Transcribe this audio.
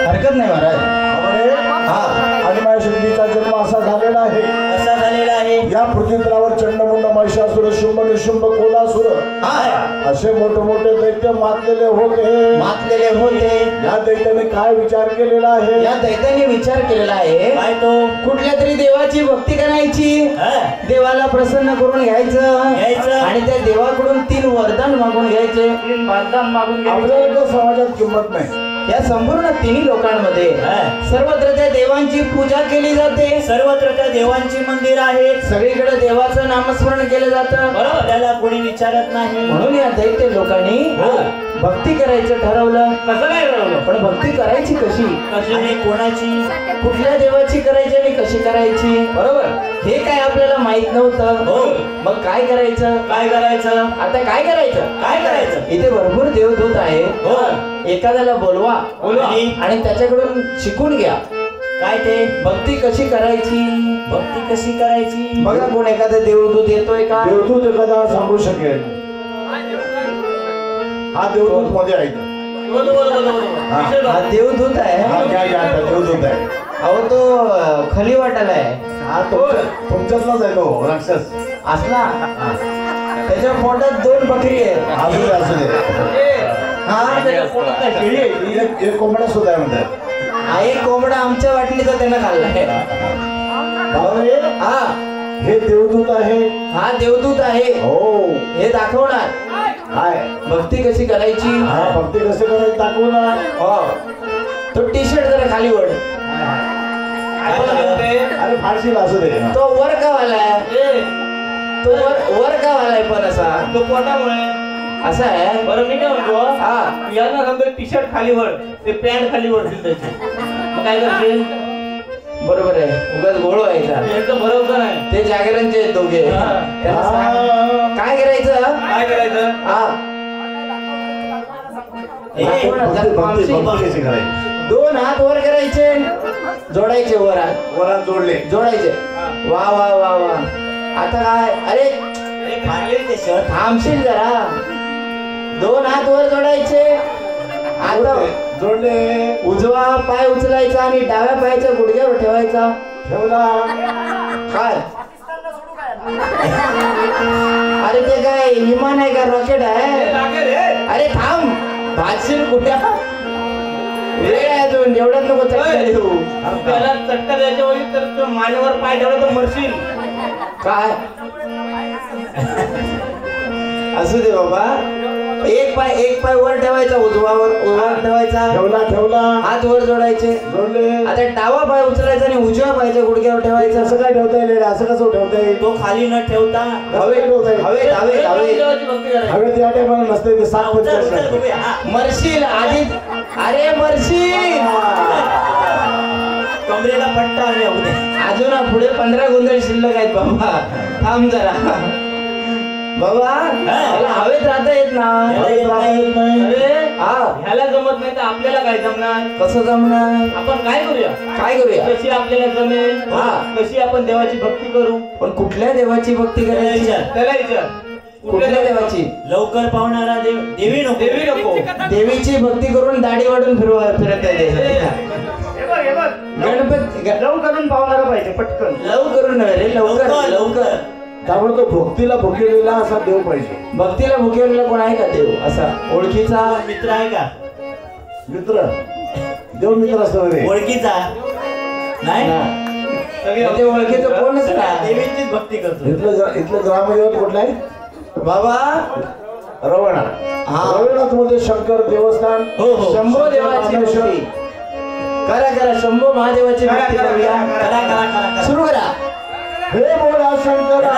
हरकत नाही महाराज. आणि माझ्या शुद्धीचा जन्म असा झालेला आहे. असा झालेला आहे. या पृथ्वीतलावर चंडमुंड महिषासुर शुंभ निशुंभ कोलासुर असे मोठे मोठे दैत्य मातलेले होते. या दैत्याने काय विचार केलेला आहे? या दैत्याने विचार केलेला आहे काय तो? कुठल्या तरी देवाची भक्ती करायची, देवाला प्रसन्न करून घ्यायचं आणि त्या देवाकडून 3 वरदान मागून घ्यायचे. 3 वरदान मागून घ्यायचे. आपल्याला तर समाजात किंमत नाही. या संपूर्ण 3 लोकांमध्ये सर्वत्र त्या देवांची पूजा केली जाते. सर्वत्र त्या देवांची मंदिर आहेत. सगळीकडे देवाचं नामस्मरण केलं जातं. बरोबर, त्याला कोणी विचारत नाही. म्हणून या दैत्य लोकांनी भक्ती करायचं ठरवलं. कसं काय ठरवलं? पण भक्ती करायची कशी, कशी, कोणाची, कुठल्या देवाची करायची आणि कशी करायची, बरोबर हे काय आपल्याला माहित नव्हतं. मग काय करायचं? आता काय करायचं? इथे भरपूर देवदूत आहेत. एखाद्याला बोलवा आणि त्याच्याकडून शिकून घ्या. काय ते? भक्ती कशी करायची. बघा, कोण एखादा देवदूत येतोय का? देवदूत एखादा सांगू शकेल? हा देवदूत मध्ये आहे. हा देवदूत आहे. देवदूत आहे. अहो तो खली वाटायला आहे. हा तुमच्यातलाच आहे तो राक्षस असला. त्याच्या पोटात 2 बकरी आहेत. असू दे. एक कोंबडा सुद्धा आहे म्हणतात. एक कोंबडा आमच्या वाटणीचा त्यानं खाल्लाय. हे देवदूत आहे. हा देवदूत आहे. हो, हे दाखवणार काय भक्ती कशी करायची. भक्ती कशी करायची दाखवणार. तो टी शर्ट जरा खाली वळ. अरे फारशी असू दे. तो वर का वालाय. तो वर का वालाय पण असा तो पोटामुळे असा आहे. बरं, मी काय म्हणतो, यांना समजा टी शर्ट खाली वर, ते पॅन्ट खाली वरतील त्याची, मग काय करशील? बरोबर आहे. उगाच गोळ व्हायचा. एकदम बरोबर नाही. ते जागरणचे आहेत दोघे. काय करायचं? कशी करायची? 2 हात वर करायचे, जोडायचे. वरात जोडायचे. वा वा वा वा. आता काय? अरे थांबशील जरा. 2 हात वर जोडायचे. आता जोडले. उजवा पाय उचलायचा आणि डाव्या पायाच्या गुडघ्यावर ठेवायचा. ठेवला. काय? अरे ते काय विमान आहे का? रॉकेट आहे? अरे थांब. भाषण कुठे वेळ आहे अजून. एवढ्यात नको चटका देऊ. त्याला चटका द्यायच्या वेळी तर तो माझ्यावर पाय ठेवला तर मरशील. काय असू दे बाबा. एक पाय वर ठेवायचा, उजवावर ठेवायचा. ठेवला. हात वर जोडायचे. जोडले. आता डावा पाय उचलायचा आणि उजव्या पायाच्या गुडघ्यावर ठेवायचं. असं काय ठेवता येईल? असं कसं ठेवता येईल? तो खाली न ठेवता हवेत या टायमाला नसते ते 7-5 मरशील आधी. अरे मरशील. कमरेला पट्टा आले अजून पुढे 15 गोंधळ शिल्लक आहेत बाबा. थांब जरा बाबा. हवेत राहता येत ना. ह्याला जमत नाही तर आपल्याला काय जमणार? कसं जमणार? आपण काय करूया? कशी आपल्याला जमेल, कशी आपण देवाची भक्ती करू. पण कुठल्या देवाची भक्ती करायची? त्याला विचार. कुठल्या देवाची? लवकर पावणारा देव. देवी नको. देवीची भक्ती करून दाढी वाढून फिरत आहे. गणपती लवकरून पावणारा पाहिजे. पटकन लवकरून नव्हे रे. लवकर. त्यामुळे तो भक्तीला भुकेलेला असा देव पाहिजे. भक्तीला भुकेलेला कोण आहे का देव असा ओळखीचा मित्र आहे का? मित्र देव मित्र असतो रे. ओळखीचा नाही. ते ओळखीचं कोणच ना. देवीचीच भक्ती करतो. इथलं ग्रामदेवत कुठला आहे बाबा? रवणा. रवणाथ मध्ये शंकर देवस्थान. शंभो देवाची भक्ती करा. शंभो महादेवाची भक्ती करूया. करा. सुरू करा. हे बोला शंकरा.